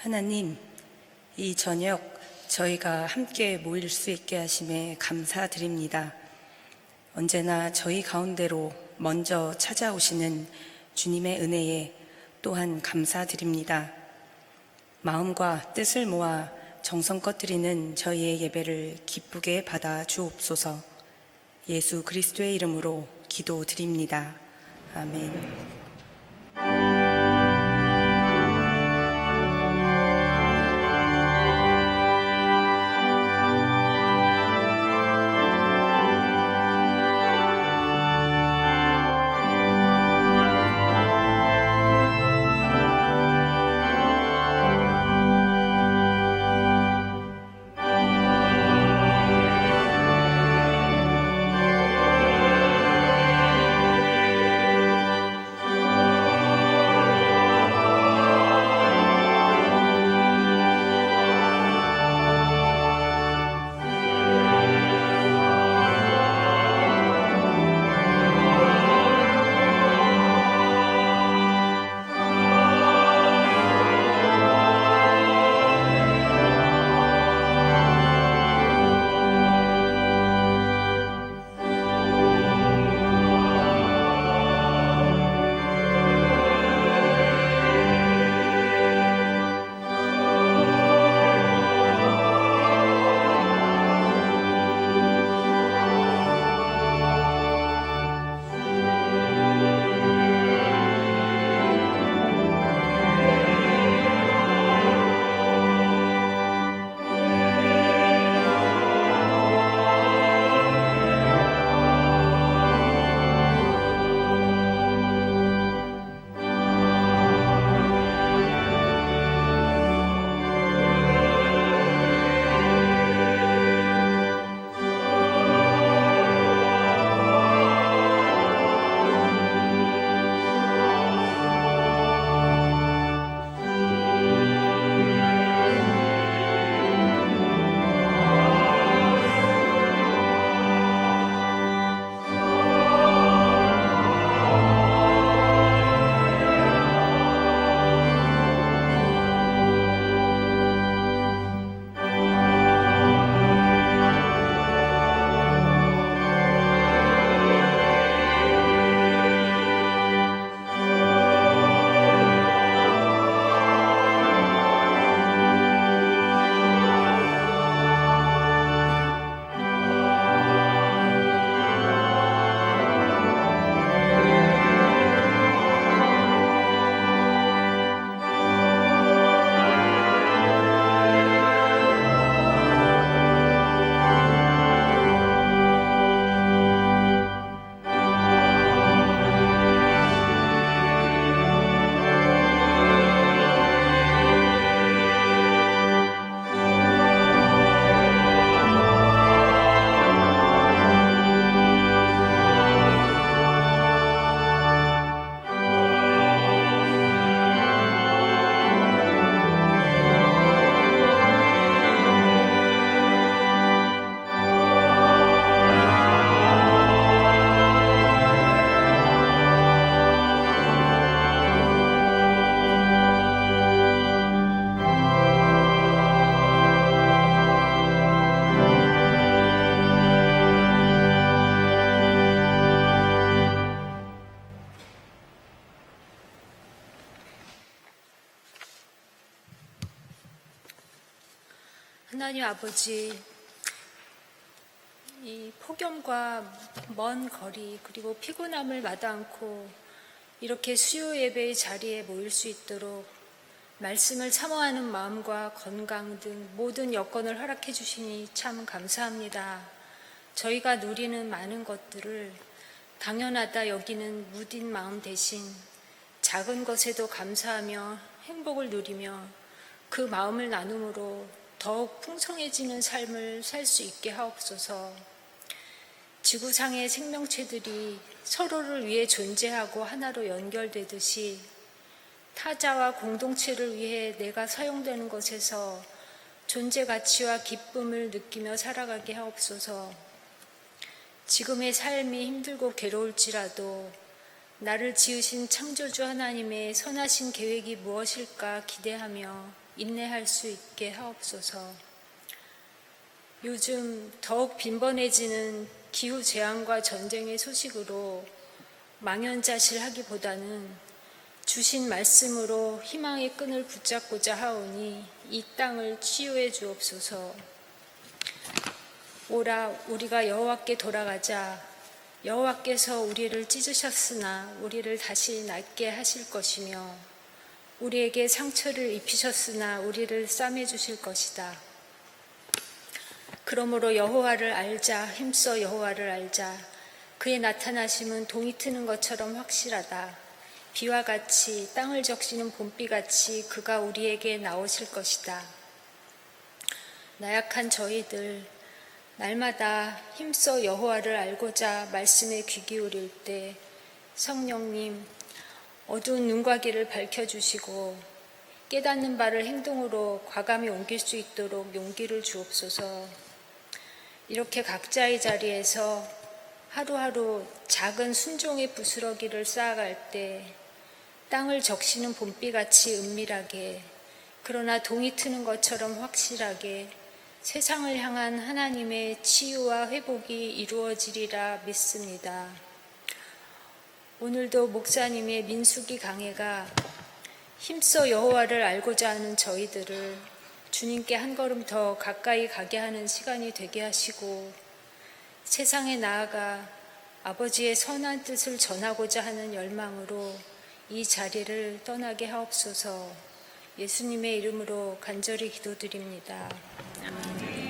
하나님, 이 저녁 저희가 함께 모일 수 있게 하심에 감사드립니다. 언제나 저희 가운데로 먼저 찾아오시는 주님의 은혜에 또한 감사드립니다. 마음과 뜻을 모아 정성껏 드리는 저희의 예배를 기쁘게 받아 주옵소서. 예수 그리스도의 이름으로 기도드립니다. 아멘. 하나님 아버지, 이 폭염과 먼 거리 그리고 피곤함을 마다 않고 이렇게 수요 예배의 자리에 모일 수 있도록 말씀을 사모하는 마음과 건강 등 모든 여건을 허락해 주시니 참 감사합니다. 저희가 누리는 많은 것들을 당연하다 여기는 무딘 마음 대신 작은 것에도 감사하며 행복을 누리며 그 마음을 나눔으로 더욱 풍성해지는 삶을 살 수 있게 하옵소서. 지구상의 생명체들이 서로를 위해 존재하고 하나로 연결되듯이 타자와 공동체를 위해 내가 사용되는 것에서 존재 가치와 기쁨을 느끼며 살아가게 하옵소서. 지금의 삶이 힘들고 괴로울지라도 나를 지으신 창조주 하나님의 선하신 계획이 무엇일까 기대하며 인내할 수 있게 하옵소서. 요즘 더욱 빈번해지는 기후재앙과 전쟁의 소식으로 망연자실하기보다는 주신 말씀으로 희망의 끈을 붙잡고자 하오니 이 땅을 치유해 주옵소서. 오라 우리가 여호와께 돌아가자. 여호와께서 우리를 찢으셨으나 우리를 다시 낫게 하실 것이며 우리에게 상처를 입히셨으나 우리를 싸매 주실 것이다. 그러므로 여호와를 알자. 힘써 여호와를 알자. 그의 나타나심은 동이 트는 것처럼 확실하다. 비와 같이 땅을 적시는 봄비같이 그가 우리에게 나오실 것이다. 나약한 저희들 날마다 힘써 여호와를 알고자 말씀에 귀 기울일 때 성령님 어두운 눈과 귀를 밝혀주시고 깨닫는 바를 행동으로 과감히 옮길 수 있도록 용기를 주옵소서. 이렇게 각자의 자리에서 하루하루 작은 순종의 부스러기를 쌓아갈 때 땅을 적시는 봄비같이 은밀하게 그러나 동이 트는 것처럼 확실하게 세상을 향한 하나님의 치유와 회복이 이루어지리라 믿습니다. 오늘도 목사님의 민수기 강해가 힘써 여호와를 알고자 하는 저희들을 주님께 한 걸음 더 가까이 가게 하는 시간이 되게 하시고 세상에 나아가 아버지의 선한 뜻을 전하고자 하는 열망으로 이 자리를 떠나게 하옵소서. 예수님의 이름으로 간절히 기도드립니다. 아멘.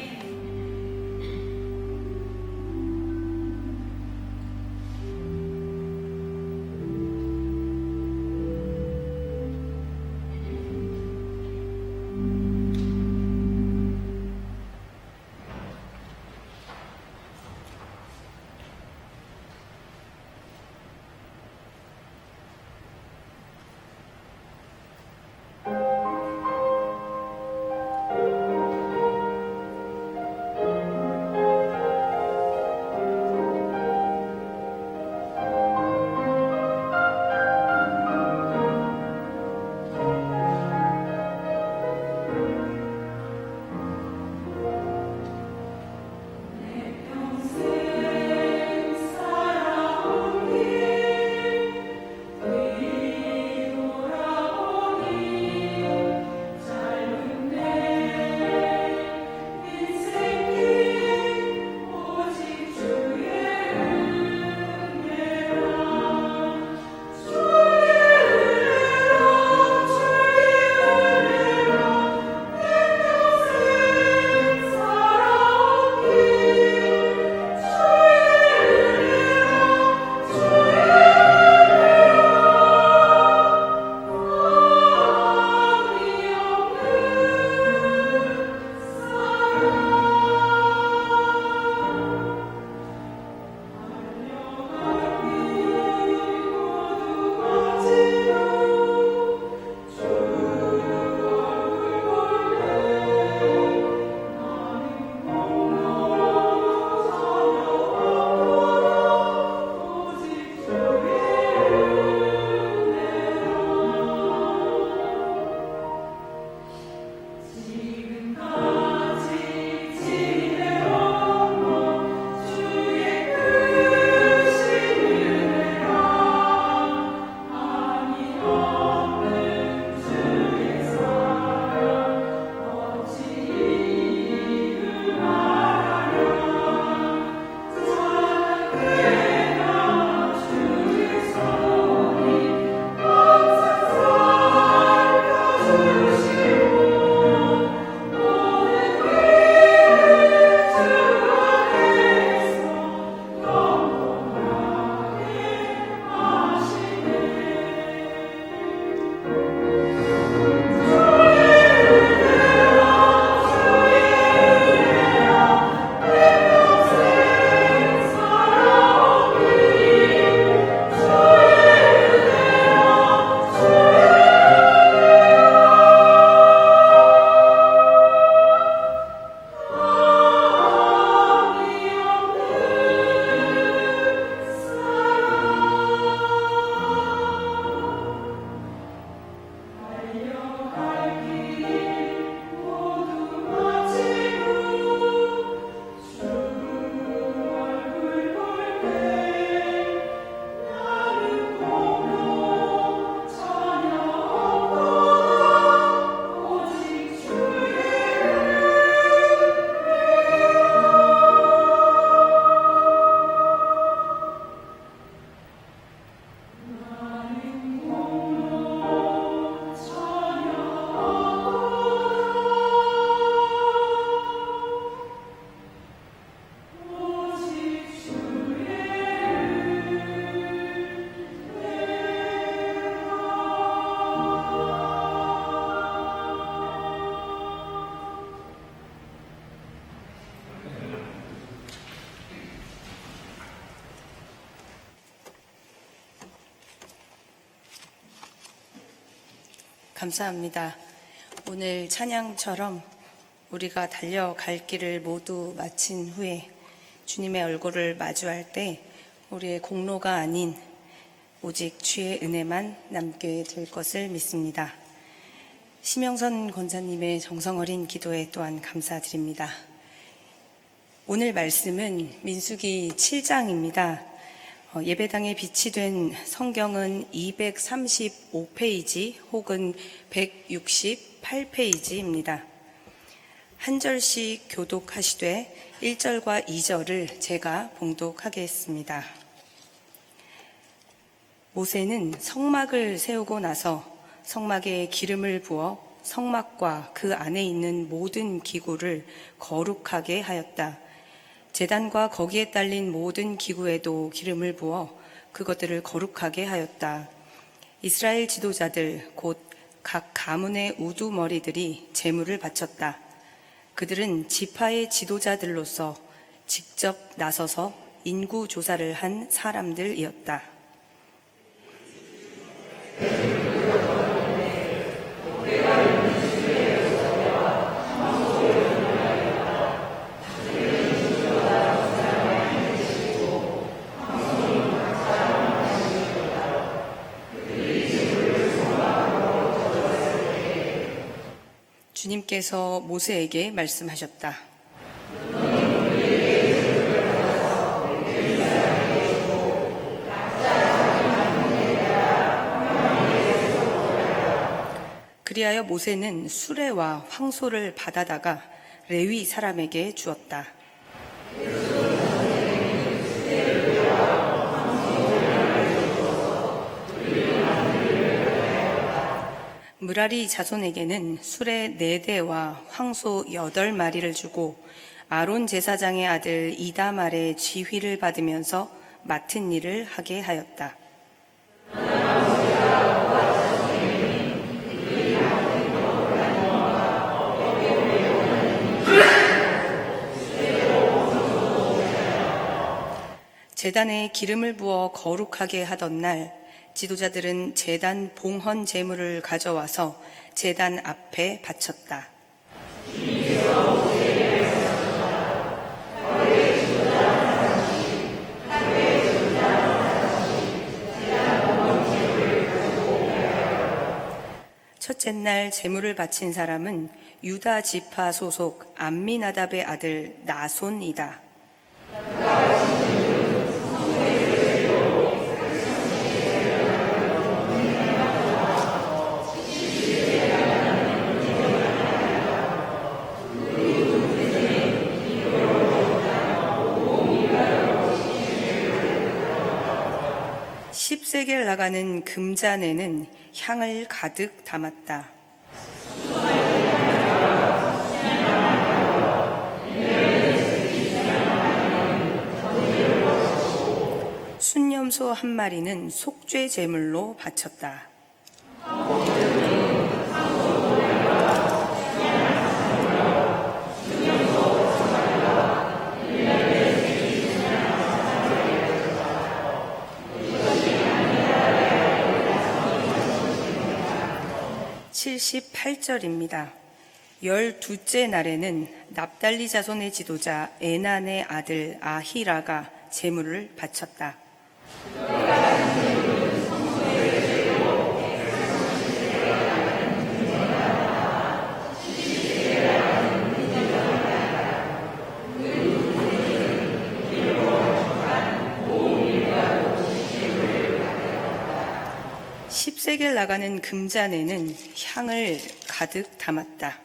감사합니다. 오늘 찬양처럼 우리가 달려갈 길을 모두 마친 후에 주님의 얼굴을 마주할 때 우리의 공로가 아닌 오직 주의 은혜만 남게 될 것을 믿습니다. 심영선 권사님의 정성어린 기도에 또한 감사드립니다. 오늘 말씀은 민수기 7장입니다. 예배당에 비치된 성경은 235페이지 혹은 168페이지입니다. 한 절씩 교독하시되 1절과 2절을 제가 봉독하겠습니다. 모세는 성막을 세우고 나서 성막에 기름을 부어 성막과 그 안에 있는 모든 기구를 거룩하게 하였다. 제단과 거기에 딸린 모든 기구에도 기름을 부어 그것들을 거룩하게 하였다. 이스라엘 지도자들 곧 각 가문의 우두머리들이 제물을 바쳤다. 그들은 지파의 지도자들로서 직접 나서서 인구 조사를 한 사람들이었다. 주님께서 모세에게 말씀하셨다. 그리하여 모세는 수레와 황소를 받아다가 레위 사람에게 주었다. 므라리 자손에게는 수레 4대와 황소 8마리를 주고 아론 제사장의 아들 이다말의 지휘를 받으면서 맡은 일을 하게 하였다. 제단에 기름을 부어 거룩하게 하던 날 지도자들은 제단 봉헌 제물을 가져와서 제단 앞에 바쳤다. 첫째 날 제물을 바친 사람은 유다 지파 소속 암미나답의 아들 나손이다. 십세겔 나가는 금잔에는 향을 가득 담았다. 순염소 한 마리는 속죄 제물로 바쳤다. (78절입니다) 12째 날에는 납달리 자손의 지도자 에난의 아들 아히라가 제물을 바쳤다. 십세겔 나가는 금잔에는 향을 가득 담았다.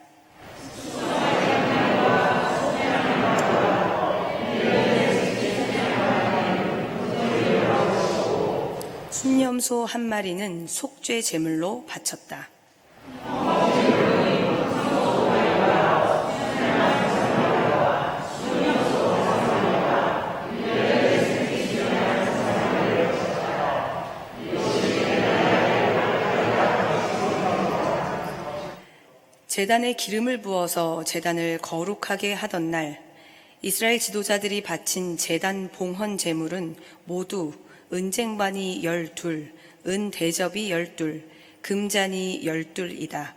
순염소 한 마리는 속죄 제물로 바쳤다. 제단에 기름을 부어서 제단을 거룩하게 하던 날 이스라엘 지도자들이 바친 제단 봉헌 제물은 모두 은쟁반이 12, 은 대접이 12, 금잔이 12이다.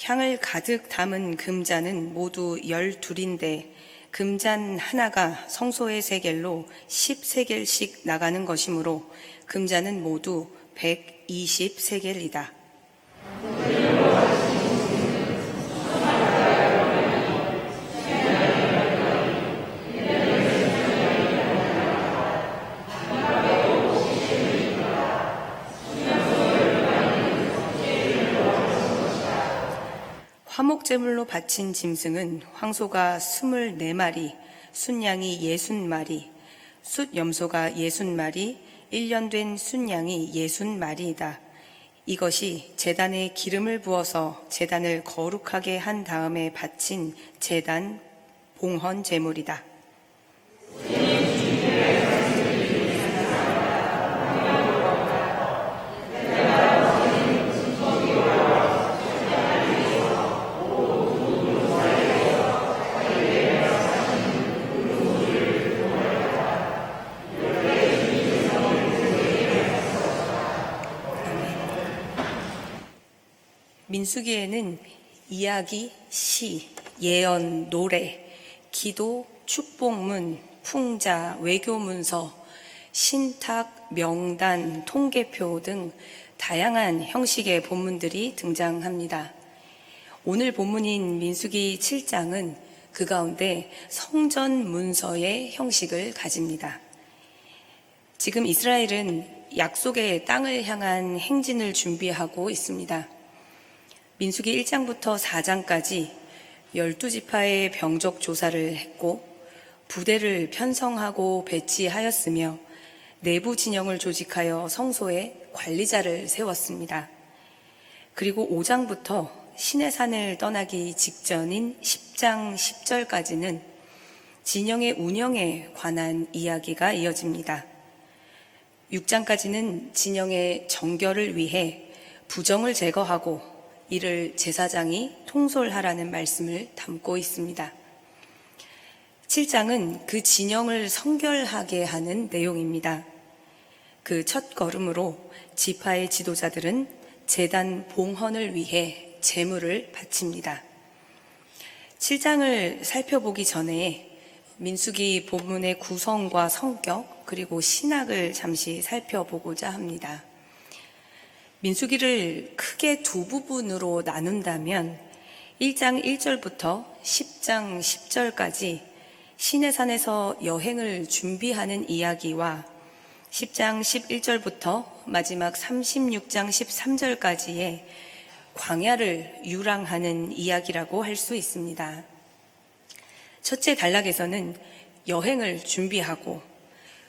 향을 가득 담은 금잔은 모두 12인데 금잔 하나가 성소의 세겔로 10세겔씩 나가는 것이므로 금잔은 모두 120세겔이다. 화목제물로 바친 짐승은 황소가 24마리, 순양이 60마리, 숫염소가 60마리, 1년 된 순양이 60마리이다. 이것이 제단에 기름을 부어서 제단을 거룩하게 한 다음에 바친 제단 봉헌 제물이다. 민수기에는 이야기, 시, 예언, 노래, 기도, 축복문, 풍자, 외교문서, 신탁, 명단, 통계표 등 다양한 형식의 본문들이 등장합니다. 오늘 본문인 민수기 7장은 그 가운데 성전 문서의 형식을 가집니다. 지금 이스라엘은 약속의 땅을 향한 행진을 준비하고 있습니다. 민수기 1장부터 4장까지 12지파의 병적 조사를 했고 부대를 편성하고 배치하였으며 내부 진영을 조직하여 성소에 관리자를 세웠습니다. 그리고 5장부터 시내산을 떠나기 직전인 10장 10절까지는 진영의 운영에 관한 이야기가 이어집니다. 6장까지는 진영의 정결을 위해 부정을 제거하고 이를 제사장이 통솔하라는 말씀을 담고 있습니다. 7장은 그 진영을 성결하게 하는 내용입니다. 그 첫 걸음으로 지파의 지도자들은 제단 봉헌을 위해 제물을 바칩니다. 7장을 살펴보기 전에 민수기 본문의 구성과 성격 그리고 신학을 잠시 살펴보고자 합니다. 민수기를 크게 두 부분으로 나눈다면 1장 1절부터 10장 10절까지 시내산에서 여행을 준비하는 이야기와 10장 11절부터 마지막 36장 13절까지의 광야를 유랑하는 이야기라고 할 수 있습니다. 첫째 단락에서는 여행을 준비하고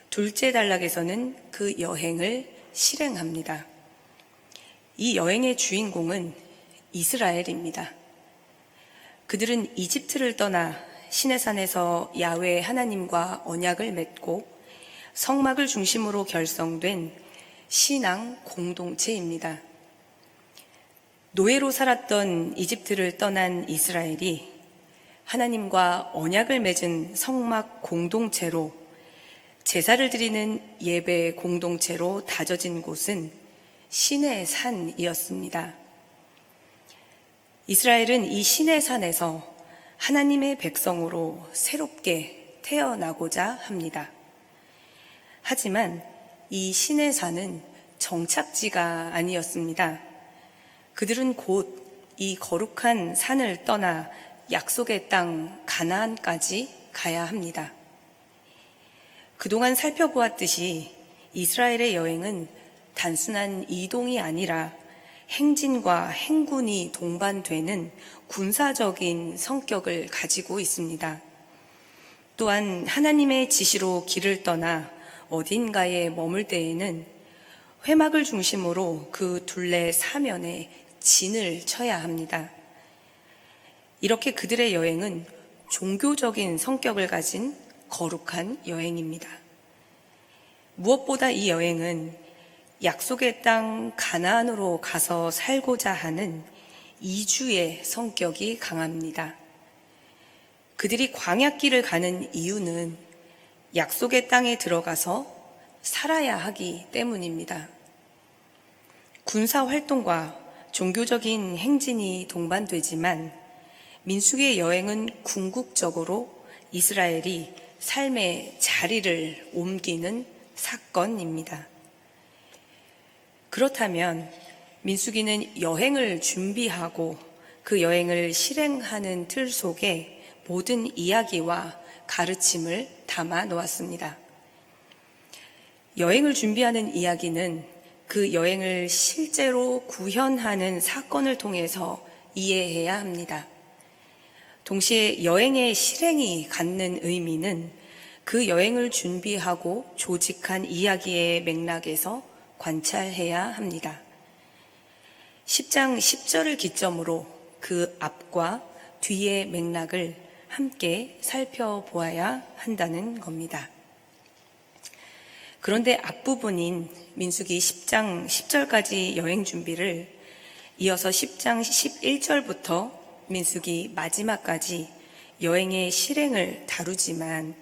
둘째 단락에서는 그 여행을 실행합니다. 이 여행의 주인공은 이스라엘입니다. 그들은 이집트를 떠나 시내산에서 야훼 하나님과 언약을 맺고 성막을 중심으로 결성된 신앙 공동체입니다. 노예로 살았던 이집트를 떠난 이스라엘이 하나님과 언약을 맺은 성막 공동체로 제사를 드리는 예배 공동체로 다져진 곳은 신의 산이었습니다. 이스라엘은 이 신의 산에서 하나님의 백성으로 새롭게 태어나고자 합니다. 하지만 이 신의 산은 정착지가 아니었습니다. 그들은 곧 이 거룩한 산을 떠나 약속의 땅 가나안까지 가야 합니다. 그동안 살펴보았듯이 이스라엘의 여행은 단순한 이동이 아니라 행진과 행군이 동반되는 군사적인 성격을 가지고 있습니다. 또한 하나님의 지시로 길을 떠나 어딘가에 머물 때에는 회막을 중심으로 그 둘레 사면에 진을 쳐야 합니다. 이렇게 그들의 여행은 종교적인 성격을 가진 거룩한 여행입니다. 무엇보다 이 여행은 약속의 땅 가나안으로 가서 살고자 하는 이주의 성격이 강합니다. 그들이 광야길을 가는 이유는 약속의 땅에 들어가서 살아야 하기 때문입니다. 군사 활동과 종교적인 행진이 동반되지만 민수기의 여행은 궁극적으로 이스라엘이 삶의 자리를 옮기는 사건입니다. 그렇다면 민수기는 여행을 준비하고 그 여행을 실행하는 틀 속에 모든 이야기와 가르침을 담아 놓았습니다. 여행을 준비하는 이야기는 그 여행을 실제로 구현하는 사건을 통해서 이해해야 합니다. 동시에 여행의 실행이 갖는 의미는 그 여행을 준비하고 조직한 이야기의 맥락에서 관찰해야 합니다. 10장 10절을 기점으로 그 앞과 뒤의 맥락을 함께 살펴보아야 한다는 겁니다. 그런데 앞부분인 민수기 10장 10절까지 여행 준비를 이어서 10장 11절부터 민수기 마지막까지 여행의 실행을 다루지만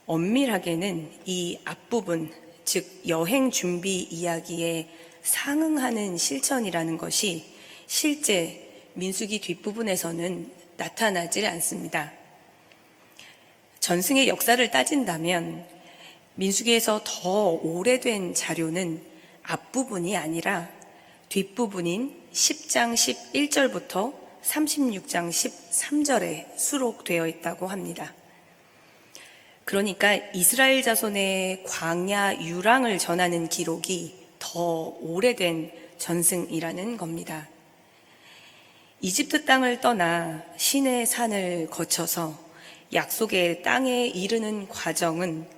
엄밀하게는 이 앞부분, 즉 여행 준비 이야기에 상응하는 실천이라는 것이 실제 민수기 뒷부분에서는 나타나질 않습니다. 전승의 역사를 따진다면 민수기에서 더 오래된 자료는 앞부분이 아니라 뒷부분인 10장 11절부터 36장 13절에 수록되어 있다고 합니다. 그러니까 이스라엘 자손의 광야 유랑을 전하는 기록이 더 오래된 전승이라는 겁니다. 이집트 땅을 떠나 시내 산을 거쳐서 약속의 땅에 이르는 과정은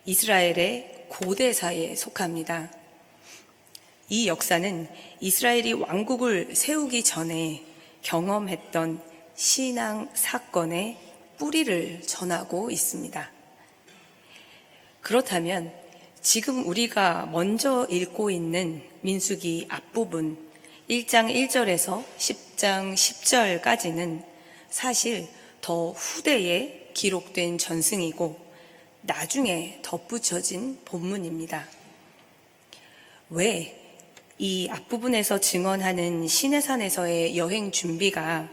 이스라엘의 고대사에 속합니다. 이 역사는 이스라엘이 왕국을 세우기 전에 경험했던 신앙 사건의 뿌리를 전하고 있습니다. 그렇다면 지금 우리가 먼저 읽고 있는 민수기 앞부분 1장 1절에서 10장 10절까지는 사실 더 후대에 기록된 전승이고 나중에 덧붙여진 본문입니다. 왜 이 앞부분에서 증언하는 시내산에서의 여행 준비가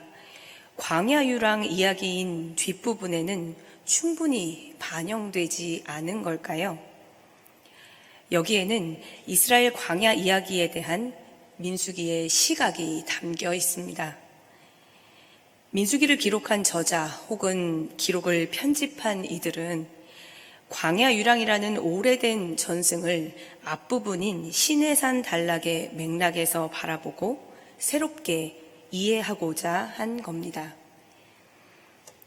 광야 유랑 이야기인 뒷부분에는 충분히 반영되지 않은 걸까요? 여기에는 이스라엘 광야 이야기에 대한 민수기의 시각이 담겨 있습니다. 민수기를 기록한 저자 혹은 기록을 편집한 이들은 광야 유랑이라는 오래된 전승을 앞부분인 시내산 단락의 맥락에서 바라보고 새롭게 이해하고자 한 겁니다.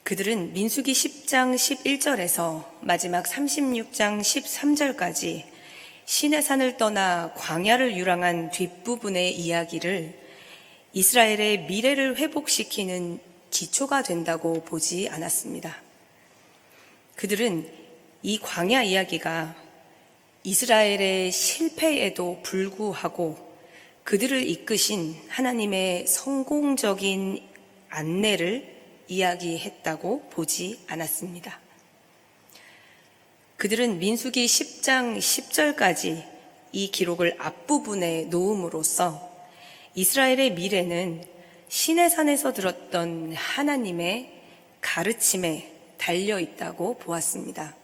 그들은 민수기 10장 11절에서 마지막 36장 13절까지 시내산을 떠나 광야를 유랑한 뒷부분의 이야기를 이스라엘의 미래를 회복시키는 기초가 된다고 보지 않았습니다. 그들은 이 광야 이야기가 이스라엘의 실패에도 불구하고 그들을 이끄신 하나님의 성공적인 안내를 이야기했다고 보지 않았습니다. 그들은 민수기 10장 10절까지 이 기록을 앞부분에 놓음으로써 이스라엘의 미래는 시내산에서 들었던 하나님의 가르침에 달려 있다고 보았습니다.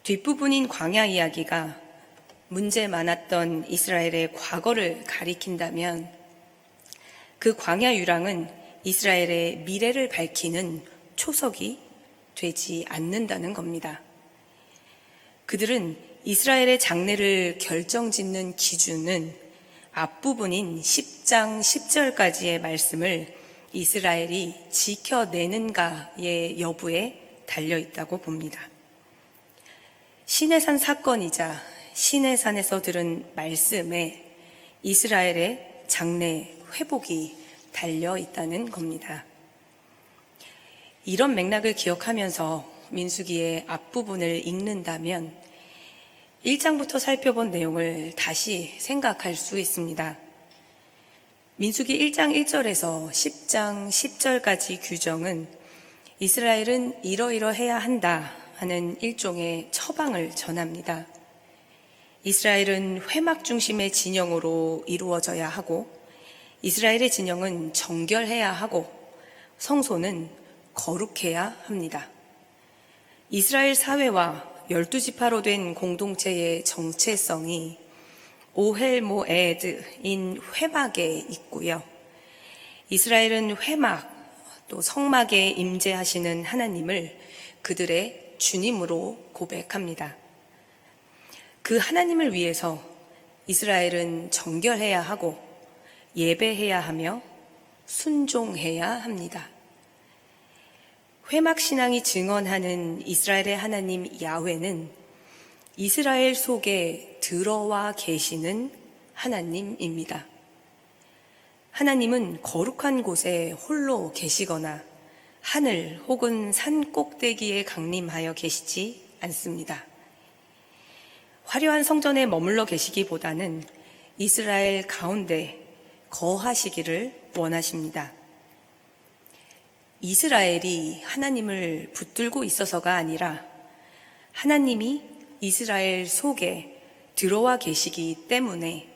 뒷부분인 광야 이야기가 문제 많았던 이스라엘의 과거를 가리킨다면 그 광야 유랑은 이스라엘의 미래를 밝히는 초석이 되지 않는다는 겁니다. 그들은 이스라엘의 장래를 결정짓는 기준은 앞부분인 10장 10절까지의 말씀을 이스라엘이 지켜내는가의 여부에 달려있다고 봅니다. 시내산 사건이자 시내산에서 들은 말씀에 이스라엘의 장래 회복이 달려있다는 겁니다. 이런 맥락을 기억하면서 민수기의 앞부분을 읽는다면 1장부터 살펴본 내용을 다시 생각할 수 있습니다. 민수기 1장 1절에서 10장 10절까지 규정은 이스라엘은 이러이러해야 한다 하는 일종의 처방을 전합니다. 이스라엘은 회막 중심의 진영으로 이루어져야 하고, 이스라엘의 진영은 정결해야 하고, 성소는 거룩해야 합니다. 이스라엘 사회와 12지파로 된 공동체의 정체성이 오헬 모에드인 회막에 있고요. 이스라엘은 회막, 또 성막에 임재하시는 하나님을 그들의 주님으로 고백합니다. 그 하나님을 위해서 이스라엘은 정결해야 하고 예배해야 하며 순종해야 합니다. 회막 신앙이 증언하는 이스라엘의 하나님 야훼는 이스라엘 속에 들어와 계시는 하나님입니다. 하나님은 거룩한 곳에 홀로 계시거나 하늘 혹은 산 꼭대기에 강림하여 계시지 않습니다. 화려한 성전에 머물러 계시기보다는 이스라엘 가운데 거하시기를 원하십니다. 이스라엘이 하나님을 붙들고 있어서가 아니라 하나님이 이스라엘 속에 들어와 계시기 때문에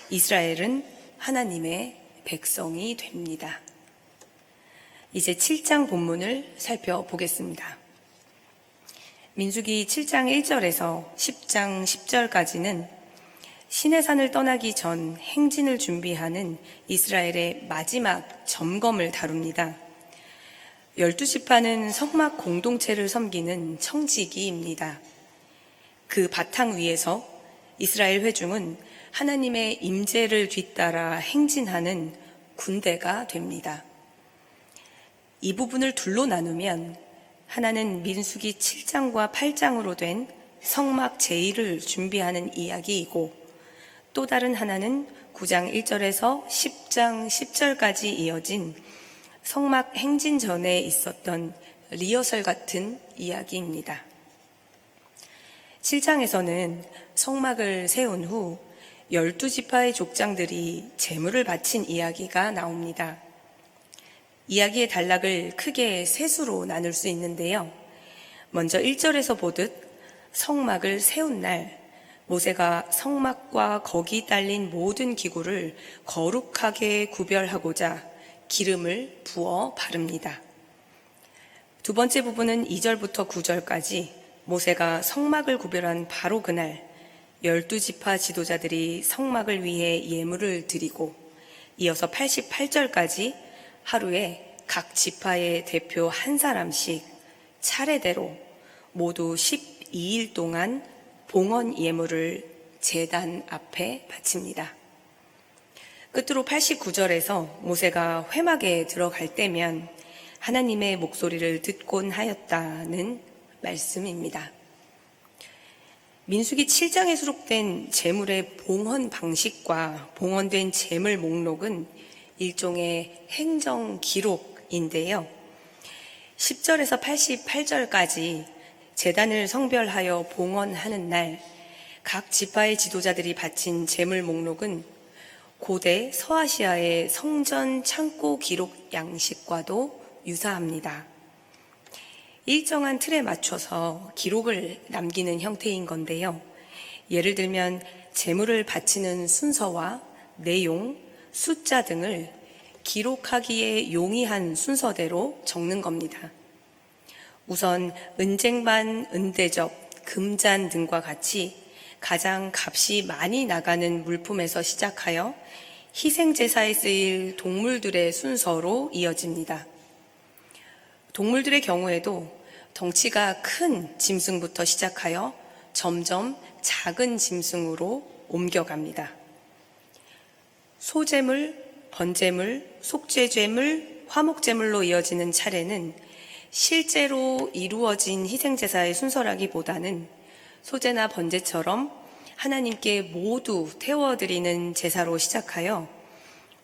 이스라엘은 하나님의 백성이 됩니다. 이제 7장 본문을 살펴보겠습니다. 민수기 7장 1절에서 10장 10절까지는 시내산을 떠나기 전 행진을 준비하는 이스라엘의 마지막 점검을 다룹니다. 12지파는 성막 공동체를 섬기는 청지기입니다. 그 바탕 위에서 이스라엘 회중은 하나님의 임재를 뒤따라 행진하는 군대가 됩니다. 이 부분을 둘로 나누면 하나는 민수기 7장과 8장으로 된 성막 제1을 준비하는 이야기이고, 또 다른 하나는 9장 1절에서 10장 10절까지 이어진 성막 행진 전에 있었던 리허설 같은 이야기입니다. 7장에서는 성막을 세운 후 12지파의 족장들이 제물을 바친 이야기가 나옵니다. 이야기의 단락을 크게 세 수로 나눌 수 있는데요. 먼저 1절에서 보듯 성막을 세운 날 모세가 성막과 거기 딸린 모든 기구를 거룩하게 구별하고자 기름을 부어 바릅니다. 두 번째 부분은 2절부터 9절까지 모세가 성막을 구별한 바로 그날 12지파 지도자들이 성막을 위해 예물을 드리고, 이어서 88절까지 하루에 각 지파의 대표 한 사람씩 차례대로 모두 12일 동안 봉헌 예물을 제단 앞에 바칩니다. 끝으로 89절에서 모세가 회막에 들어갈 때면 하나님의 목소리를 듣곤 하였다는 말씀입니다. 민수기 7장에 수록된 제물의 봉헌 방식과 봉헌된 제물 목록은 일종의 행정 기록인데요. 10절에서 88절까지 제단을 성별하여 봉헌하는 날 각 지파의 지도자들이 바친 제물 목록은 고대 서아시아의 성전 창고 기록 양식과도 유사합니다. 일정한 틀에 맞춰서 기록을 남기는 형태인 건데요. 예를 들면 제물을 바치는 순서와 내용, 숫자 등을 기록하기에 용이한 순서대로 적는 겁니다. 우선 은쟁반, 은대접, 금잔 등과 같이 가장 값이 많이 나가는 물품에서 시작하여 희생제사에 쓰일 동물들의 순서로 이어집니다. 동물들의 경우에도 덩치가 큰 짐승부터 시작하여 점점 작은 짐승으로 옮겨갑니다. 소제물, 번제물, 속죄제물, 화목제물로 이어지는 차례는 실제로 이루어진 희생제사의 순서라기보다는 소제나 번제처럼 하나님께 모두 태워드리는 제사로 시작하여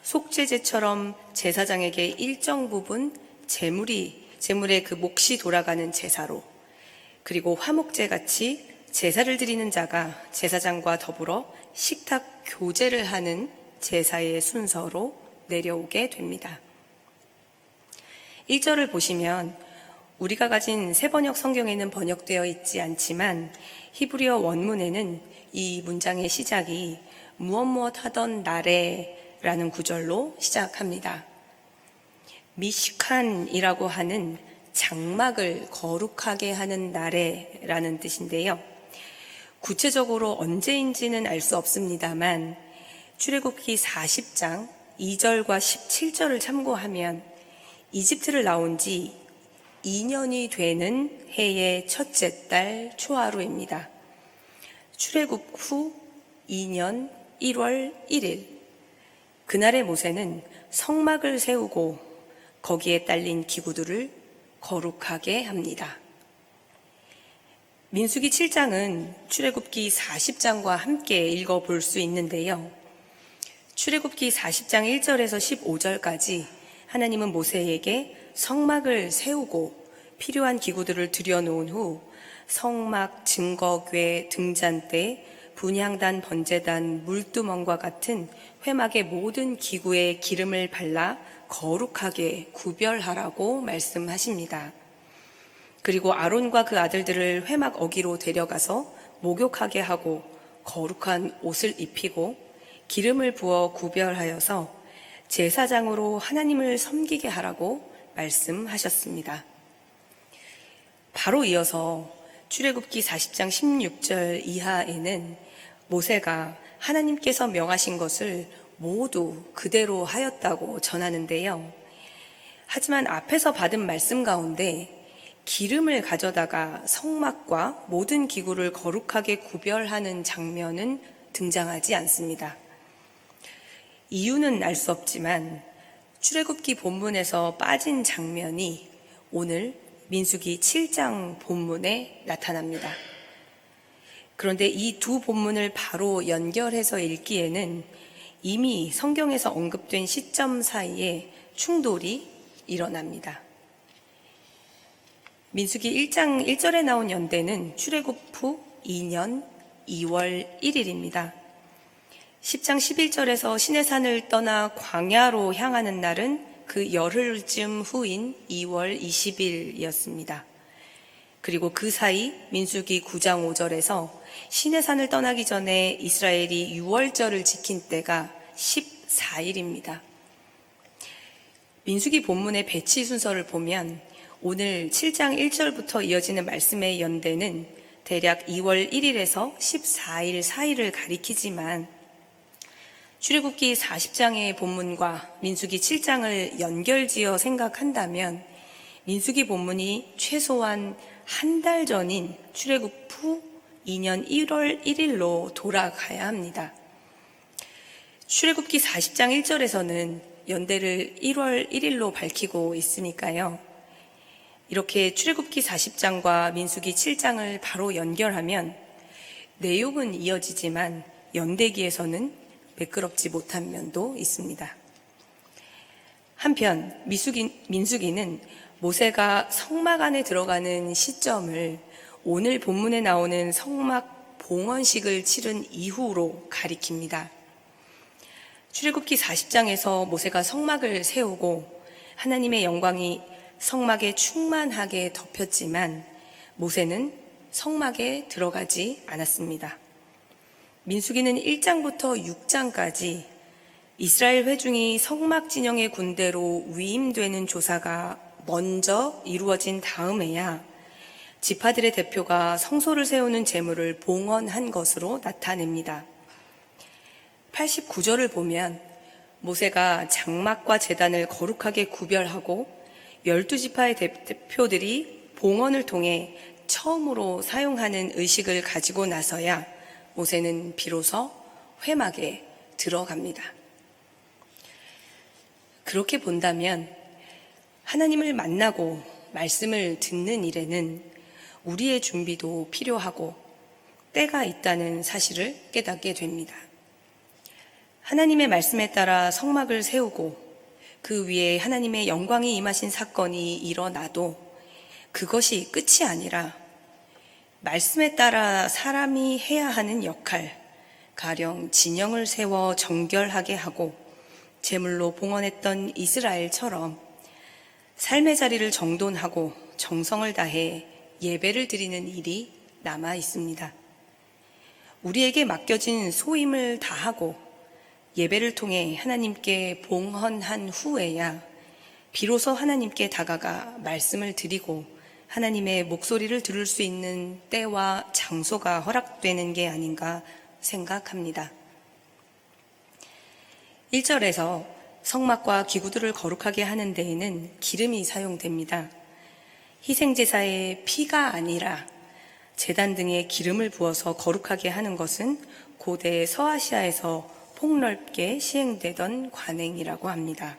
속죄제처럼 제사장에게 일정 부분 제물의 그 몫이 돌아가는 제사로, 그리고 화목제같이 제사를 드리는 자가 제사장과 더불어 식탁 교제를 하는 제사의 순서로 내려오게 됩니다. 1절을 보시면 우리가 가진 새번역 성경에는 번역되어 있지 않지만 히브리어 원문에는 이 문장의 시작이 무엇 하던 날에 라는 구절로 시작합니다. 미시칸이라고 하는 장막을 거룩하게 하는 날에 라는 뜻인데요. 구체적으로 언제인지는 알 수 없습니다만 출애굽기 40장 2절과 17절을 참고하면 이집트를 나온 지 2년이 되는 해의 첫째 달 초하루입니다. 출애굽 후 2년 1월 1일 그날의 모세는 성막을 세우고 거기에 딸린 기구들을 거룩하게 합니다. 민수기 7장은 출애굽기 40장과 함께 읽어볼 수 있는데요. 출애굽기 40장 1절에서 15절까지 하나님은 모세에게 성막을 세우고 필요한 기구들을 들여놓은 후 성막, 증거궤, 등잔대, 분향단, 번제단, 물두멍과 같은 회막의 모든 기구에 기름을 발라 거룩하게 구별하라고 말씀하십니다. 그리고 아론과 그 아들들을 회막 어기로 데려가서 목욕하게 하고 거룩한 옷을 입히고 기름을 부어 구별하여서 제사장으로 하나님을 섬기게 하라고 말씀하셨습니다. 바로 이어서 출애굽기 40장 16절 이하에는 모세가 하나님께서 명하신 것을 모두 그대로 하였다고 전하는데요. 하지만 앞에서 받은 말씀 가운데 기름을 가져다가 성막과 모든 기구를 거룩하게 구별하는 장면은 등장하지 않습니다. 이유는 알 수 없지만 출애굽기 본문에서 빠진 장면이 오늘 민수기 7장 본문에 나타납니다. 그런데 이 두 본문을 바로 연결해서 읽기에는 이미 성경에서 언급된 시점 사이에 충돌이 일어납니다. 민수기 1장 1절에 나온 연대는 출애굽 후 2년 2월 1일입니다. 10장 11절에서 시내산을 떠나 광야로 향하는 날은 그 열흘쯤 후인 2월 20일이었습니다. 그리고 그 사이 민수기 9장 5절에서 시내산을 떠나기 전에 이스라엘이 유월절을 지킨 때가 14일입니다. 민수기 본문의 배치 순서를 보면 오늘 7장 1절부터 이어지는 말씀의 연대는 대략 2월 1일에서 14일 사이를 가리키지만 출애굽기 40장의 본문과 민수기 7장을 연결지어 생각한다면 민수기 본문이 최소한 한 달 전인 출애굽 후 2년 1월 1일로 돌아가야 합니다. 출애굽기 40장 1절에서는 연대를 1월 1일로 밝히고 있으니까요. 이렇게 출애굽기 40장과 민수기 7장을 바로 연결하면 내용은 이어지지만 연대기에서는 매끄럽지 못한 면도 있습니다. 한편 민수기는 모세가 성막 안에 들어가는 시점을 오늘 본문에 나오는 성막 봉헌식을 치른 이후로 가리킵니다. 출애굽기 40장에서 모세가 성막을 세우고 하나님의 영광이 성막에 충만하게 덮였지만 모세는 성막에 들어가지 않았습니다. 민수기는 1장부터 6장까지 이스라엘 회중이 성막 진영의 군대로 위임되는 조사가 먼저 이루어진 다음에야 지파들의 대표가 성소를 세우는 제물을 봉헌한 것으로 나타냅니다. 89절을 보면 모세가 장막과 제단을 거룩하게 구별하고 12지파의 대표들이 봉헌을 통해 처음으로 사용하는 의식을 가지고 나서야 모세는 비로소 회막에 들어갑니다. 그렇게 본다면 하나님을 만나고 말씀을 듣는 일에는 우리의 준비도 필요하고 때가 있다는 사실을 깨닫게 됩니다. 하나님의 말씀에 따라 성막을 세우고 그 위에 하나님의 영광이 임하신 사건이 일어나도 그것이 끝이 아니라 말씀에 따라 사람이 해야 하는 역할, 가령 진영을 세워 정결하게 하고 제물로 봉헌했던 이스라엘처럼 삶의 자리를 정돈하고 정성을 다해 예배를 드리는 일이 남아 있습니다. 우리에게 맡겨진 소임을 다하고 예배를 통해 하나님께 봉헌한 후에야 비로소 하나님께 다가가 말씀을 드리고 하나님의 목소리를 들을 수 있는 때와 장소가 허락되는 게 아닌가 생각합니다. 1절에서 성막과 기구들을 거룩하게 하는 데에는 기름이 사용됩니다. 희생제사의 피가 아니라 제단 등에 기름을 부어서 거룩하게 하는 것은 고대 서아시아에서 폭넓게 시행되던 관행이라고 합니다.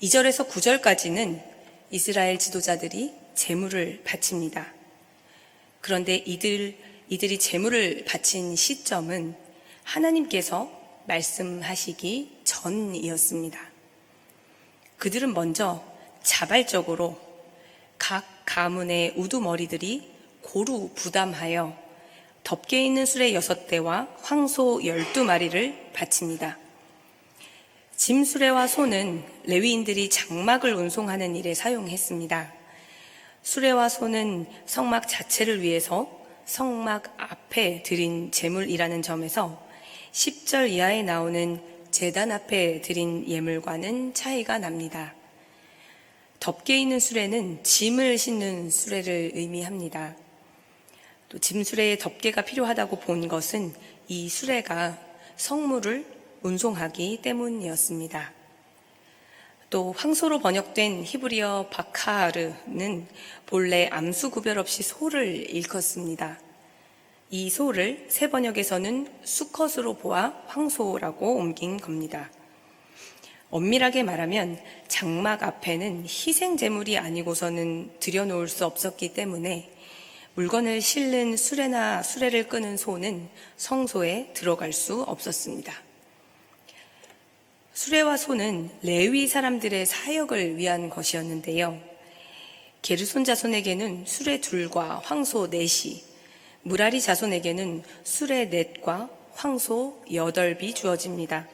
2절에서 9절까지는 이스라엘 지도자들이 제물을 바칩니다. 그런데 이들이 제물을 바친 시점은 하나님께서 말씀하시기 전이었습니다. 그들은 먼저 자발적으로 각 가문의 우두머리들이 고루 부담하여 덮개 있는 수레 6대와 황소 12마리를 바칩니다. 짐수레와 소는 레위인들이 장막을 운송하는 일에 사용했습니다. 수레와 소는 성막 자체를 위해서 성막 앞에 드린 제물이라는 점에서 10절 이하에 나오는 제단 앞에 드린 예물과는 차이가 납니다. 덮개 있는 수레는 짐을 싣는 수레를 의미합니다. 또 짐수레에 덮개가 필요하다고 본 것은 이 수레가 성물을 운송하기 때문이었습니다. 또 황소로 번역된 히브리어 바카르는 본래 암수 구별 없이 소를 일컫습니다. 이 소를 새 번역에서는 수컷으로 보아 황소라고 옮긴 겁니다. 엄밀하게 말하면 장막 앞에는 희생 제물이 아니고서는 들여놓을 수 없었기 때문에 물건을 실는 수레나 수레를 끄는 소는 성소에 들어갈 수 없었습니다. 수레와 소는 레위 사람들의 사역을 위한 것이었는데요. 게르손 자손에게는 수레 2과 황소 4이, 무라리 자손에게는 수레 4과 황소 8이 주어집니다.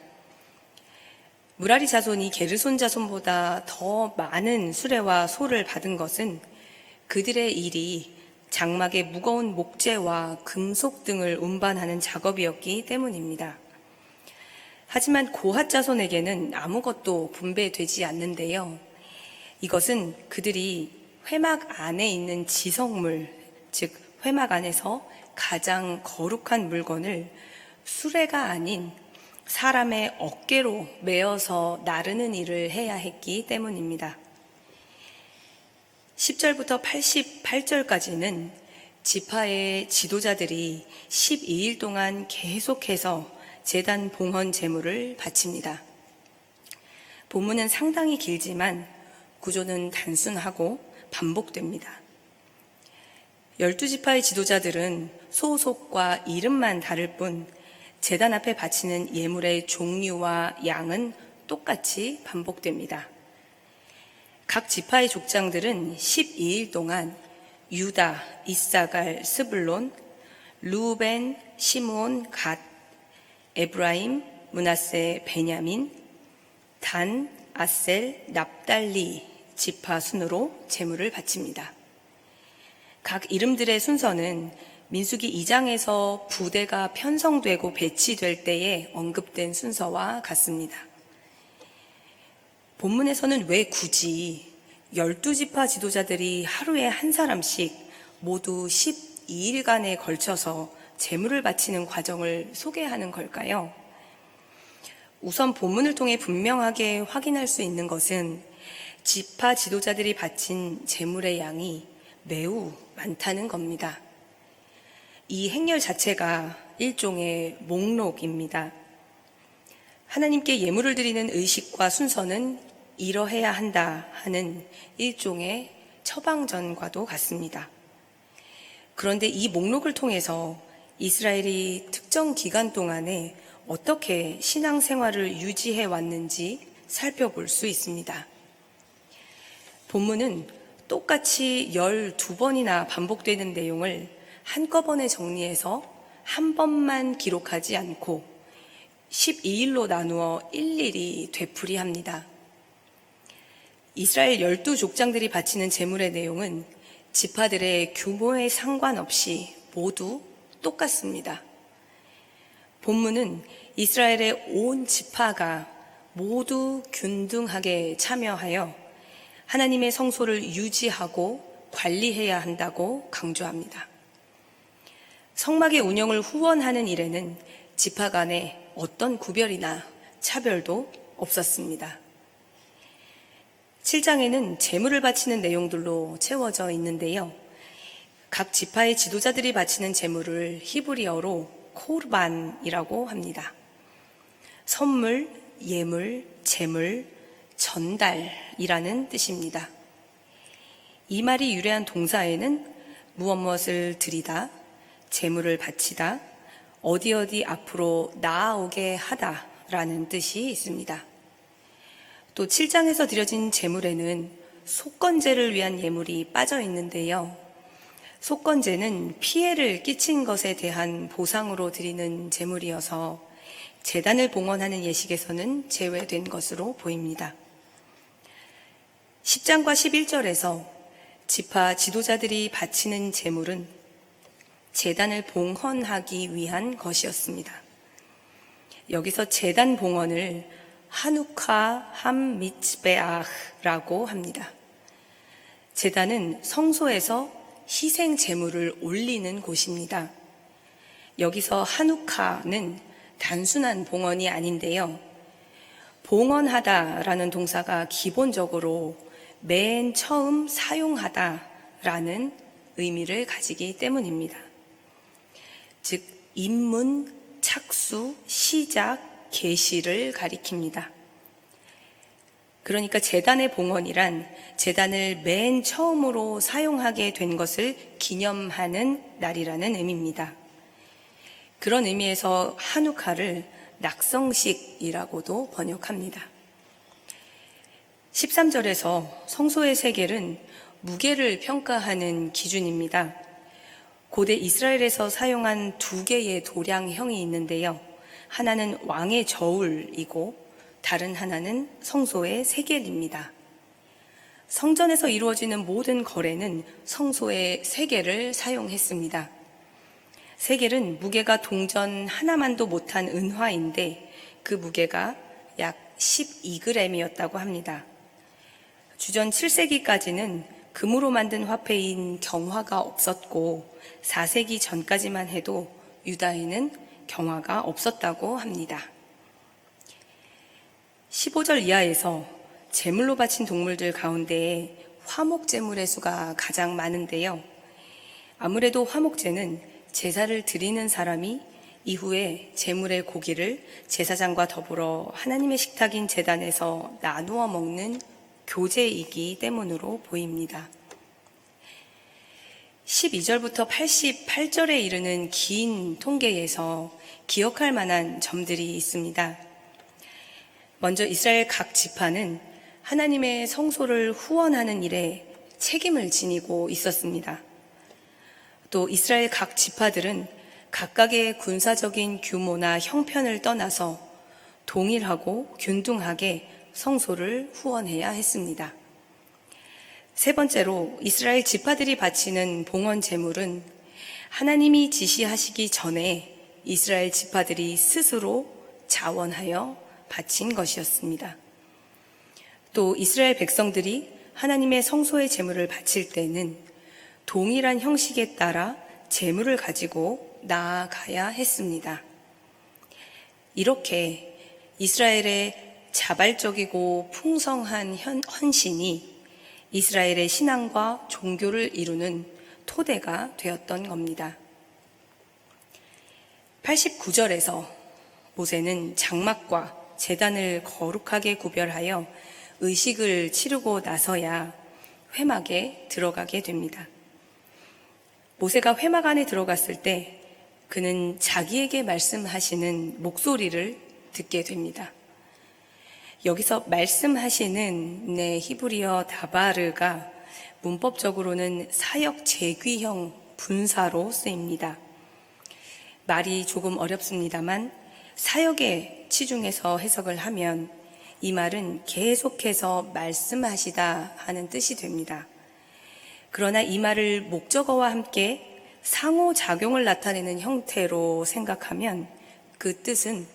무라리 자손이 게르손 자손보다 더 많은 수레와 소를 받은 것은 그들의 일이 장막의 무거운 목재와 금속 등을 운반하는 작업이었기 때문입니다. 하지만 고핫 자손에게는 아무것도 분배되지 않는데요. 이것은 그들이 회막 안에 있는 지성물, 즉 회막 안에서 가장 거룩한 물건을 수레가 아닌 사람의 어깨로 메어서 나르는 일을 해야 했기 때문입니다. 10절부터 88절까지는 지파의 지도자들이 12일 동안 계속해서 제단 봉헌 제물을 바칩니다. 본문은 상당히 길지만 구조는 단순하고 반복됩니다. 12지파의 지도자들은 소속과 이름만 다를 뿐 제단 앞에 바치는 예물의 종류와 양은 똑같이 반복됩니다. 각 지파의 족장들은 12일 동안 유다, 이사갈, 스불론, 루벤, 시므온, 갓, 에브라임, 므낫세, 베냐민, 단, 아셀, 납달리 지파 순으로 제물을 바칩니다. 각 이름들의 순서는 민수기 2장에서 부대가 편성되고 배치될 때에 언급된 순서와 같습니다. 본문에서는 왜 굳이 12지파 지도자들이 하루에 한 사람씩 모두 12일간에 걸쳐서 제물을 바치는 과정을 소개하는 걸까요? 우선 본문을 통해 분명하게 확인할 수 있는 것은 지파 지도자들이 바친 제물의 양이 매우 많다는 겁니다. 이 행렬 자체가 일종의 목록입니다. 하나님께 예물을 드리는 의식과 순서는 이러해야 한다 하는 일종의 처방전과도 같습니다. 그런데 이 목록을 통해서 이스라엘이 특정 기간 동안에 어떻게 신앙생활을 유지해 왔는지 살펴볼 수 있습니다. 본문은 똑같이 12번이나 반복되는 내용을 한꺼번에 정리해서 한 번만 기록하지 않고 12일로 나누어 일일이 되풀이합니다. 이스라엘 12족장들이 바치는 제물의 내용은 지파들의 규모에 상관없이 모두 똑같습니다. 본문은 이스라엘의 온 지파가 모두 균등하게 참여하여 하나님의 성소를 유지하고 관리해야 한다고 강조합니다. 성막의 운영을 후원하는 일에는 지파 간에 어떤 구별이나 차별도 없었습니다. 7장에는 제물을 바치는 내용들로 채워져 있는데요. 각 지파의 지도자들이 바치는 제물을 히브리어로 코르반이라고 합니다. 선물, 예물, 제물, 전달이라는 뜻입니다. 이 말이 유래한 동사에는 무엇을 드리다, 제물을 바치다, 어디 앞으로 나아오게 하다라는 뜻이 있습니다. 또 7장에서 드려진 제물에는 속건제를 위한 예물이 빠져 있는데요. 속건제는 피해를 끼친 것에 대한 보상으로 드리는 제물이어서 제단을 봉헌하는 예식에서는 제외된 것으로 보입니다. 10장과 11절에서 지파 지도자들이 바치는 제물은 제단을 봉헌하기 위한 것이었습니다. 여기서 제단 봉헌을 하누카 함 미츠베아흐라고 합니다. 제단은 성소에서 희생 제물을 올리는 곳입니다. 여기서 하누카는 단순한 봉헌이 아닌데요. 봉헌하다라는 동사가 기본적으로 맨 처음 사용하다라는 의미를 가지기 때문입니다. 즉 입문, 착수, 시작, 계시를 가리킵니다. 그러니까 제단의 봉헌이란 제단을 맨 처음으로 사용하게 된 것을 기념하는 날이라는 의미입니다. 그런 의미에서 하누카를 낙성식이라고도 번역합니다. 13절에서 성소의 세겔은 무게를 평가하는 기준입니다. 고대 이스라엘에서 사용한 두 개의 도량형이 있는데요. 하나는 왕의 저울이고 다른 하나는 성소의 세겔입니다. 성전에서 이루어지는 모든 거래는 성소의 세겔을 사용했습니다. 세겔은 무게가 동전 하나만도 못한 은화인데 그 무게가 약 12g이었다고 합니다. 주전 7세기까지는 금으로 만든 화폐인 경화가 없었고 4세기 전까지만 해도 유다에는 경화가 없었다고 합니다. 15절 이하에서 제물로 바친 동물들 가운데 화목 제물의 수가 가장 많은데요. 아무래도 화목제는 제사를 드리는 사람이 이후에 제물의 고기를 제사장과 더불어 하나님의 식탁인 제단에서 나누어 먹는 교제이기 때문으로 보입니다. 12절부터 88절에 이르는 긴 통계에서 기억할 만한 점들이 있습니다. 먼저 이스라엘 각 지파는 하나님의 성소를 후원하는 일에 책임을 지니고 있었습니다. 또 이스라엘 각 지파들은 각각의 군사적인 규모나 형편을 떠나서 동일하고 균등하게 성소를 후원해야 했습니다. 세 번째로 이스라엘 지파들이 바치는 봉헌 제물은 하나님이 지시하시기 전에 이스라엘 지파들이 스스로 자원하여 바친 것이었습니다. 또 이스라엘 백성들이 하나님의 성소의 제물을 바칠 때는 동일한 형식에 따라 제물을 가지고 나아가야 했습니다. 이렇게 이스라엘의 자발적이고 풍성한 헌신이 이스라엘의 신앙과 종교를 이루는 토대가 되었던 겁니다. 89절에서 모세는 장막과 제단을 거룩하게 구별하여 의식을 치르고 나서야 회막에 들어가게 됩니다. 모세가 회막 안에 들어갔을 때 그는 자기에게 말씀하시는 목소리를 듣게 됩니다. 여기서 말씀하시는 히브리어 다바르가 문법적으로는 사역 재귀형 분사로 쓰입니다. 말이 조금 어렵습니다만 사역에 치중해서 해석을 하면 이 말은 계속해서 말씀하시다 하는 뜻이 됩니다. 그러나 이 말을 목적어와 함께 상호작용을 나타내는 형태로 생각하면 그 뜻은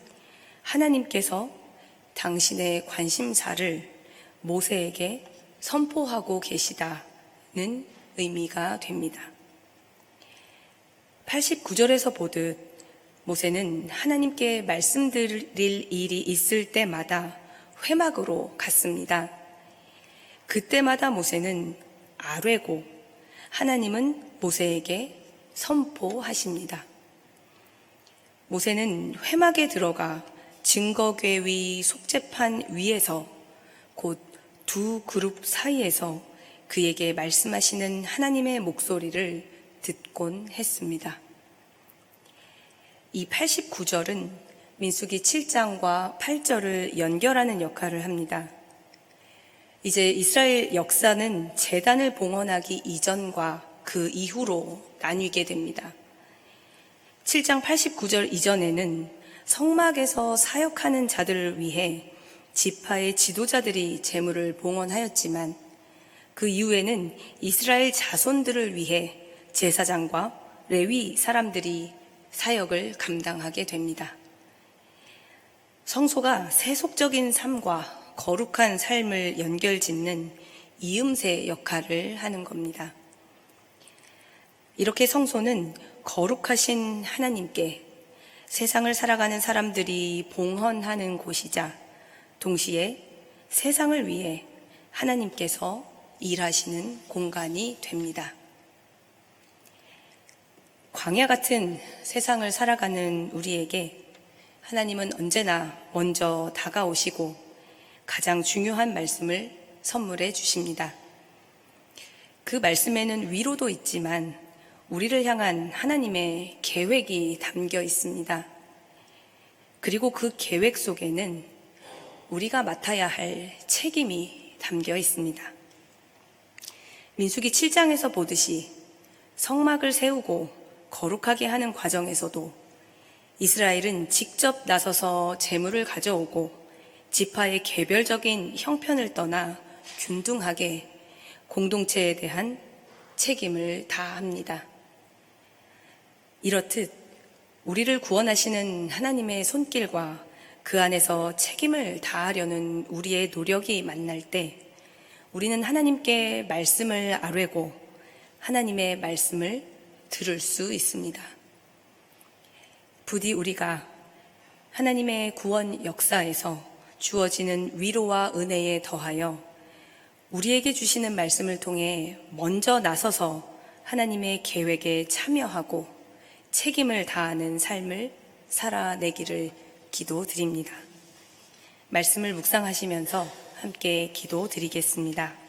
하나님께서 당신의 관심사를 모세에게 선포하고 계시다는 의미가 됩니다. 89절에서 보듯 모세는 하나님께 말씀드릴 일이 있을 때마다 회막으로 갔습니다. 그때마다 모세는 아뢰고 하나님은 모세에게 선포하십니다. 모세는 회막에 들어가 증거궤 위 속죄판 위에서 곧 두 그룹 사이에서 그에게 말씀하시는 하나님의 목소리를 듣곤 했습니다. 이 89절은 민수기 7장과 8절을 연결하는 역할을 합니다. 이제 이스라엘 역사는 제단을 봉헌하기 이전과 그 이후로 나뉘게 됩니다. 7장 89절 이전에는 성막에서 사역하는 자들을 위해 지파의 지도자들이 제물을 봉헌하였지만 그 이후에는 이스라엘 자손들을 위해 제사장과 레위 사람들이 사역을 감당하게 됩니다. 성소가 세속적인 삶과 거룩한 삶을 연결짓는 이음새 역할을 하는 겁니다. 이렇게 성소는 거룩하신 하나님께 세상을 살아가는 사람들이 봉헌하는 곳이자 동시에 세상을 위해 하나님께서 일하시는 공간이 됩니다. 광야 같은 세상을 살아가는 우리에게 하나님은 언제나 먼저 다가오시고 가장 중요한 말씀을 선물해 주십니다. 그 말씀에는 위로도 있지만 우리를 향한 하나님의 계획이 담겨 있습니다. 그리고 그 계획 속에는 우리가 맡아야 할 책임이 담겨 있습니다. 민수기 7장에서 보듯이 성막을 세우고 거룩하게 하는 과정에서도 이스라엘은 직접 나서서 제물을 가져오고 지파의 개별적인 형편을 떠나 균등하게 공동체에 대한 책임을 다합니다. 이렇듯 우리를 구원하시는 하나님의 손길과 그 안에서 책임을 다하려는 우리의 노력이 만날 때 우리는 하나님께 말씀을 아뢰고 하나님의 말씀을 들을 수 있습니다. 부디 우리가 하나님의 구원 역사에서 주어지는 위로와 은혜에 더하여 우리에게 주시는 말씀을 통해 먼저 나서서 하나님의 계획에 참여하고 책임을 다하는 삶을 살아내기를 기도드립니다. 말씀을 묵상하시면서 함께 기도드리겠습니다.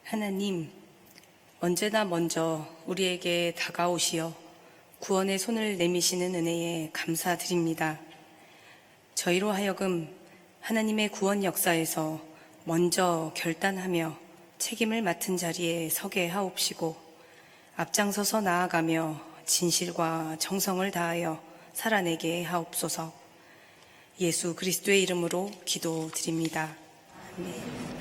하나님, 언제나 먼저 우리에게 다가오시어 구원의 손을 내미시는 은혜에 감사드립니다. 저희로 하여금 하나님의 구원 역사에서 먼저 결단하며 책임을 맡은 자리에 서게 하옵시고 앞장서서 나아가며 진실과 정성을 다하여 살아내게 하옵소서. 예수 그리스도의 이름으로 기도드립니다. 아멘.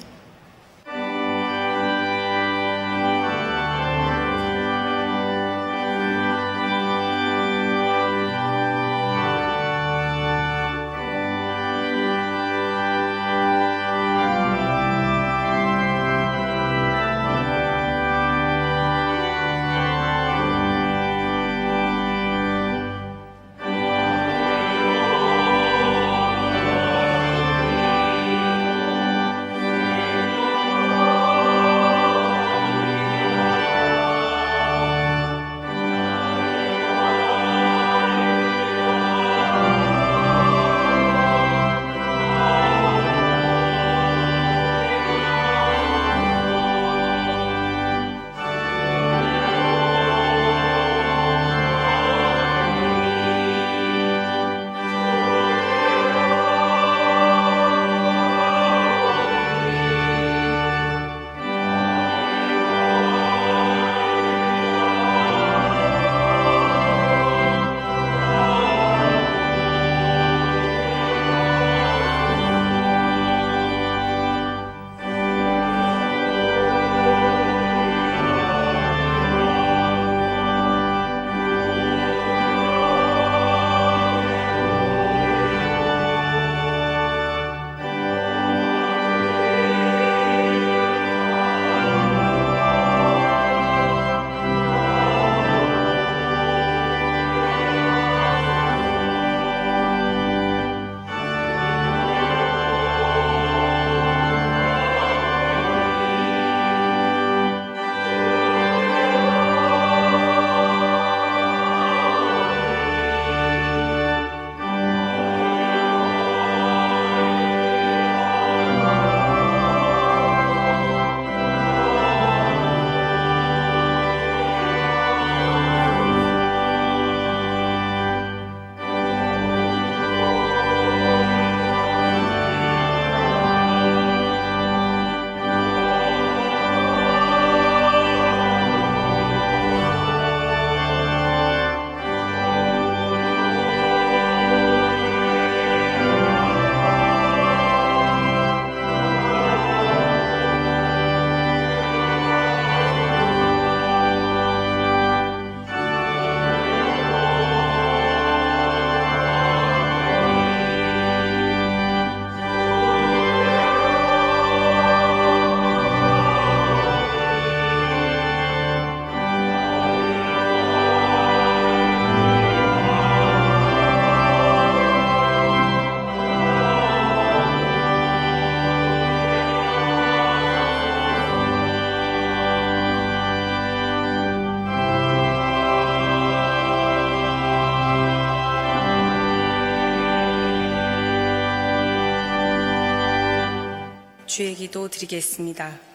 주의 기도 드리겠습니다.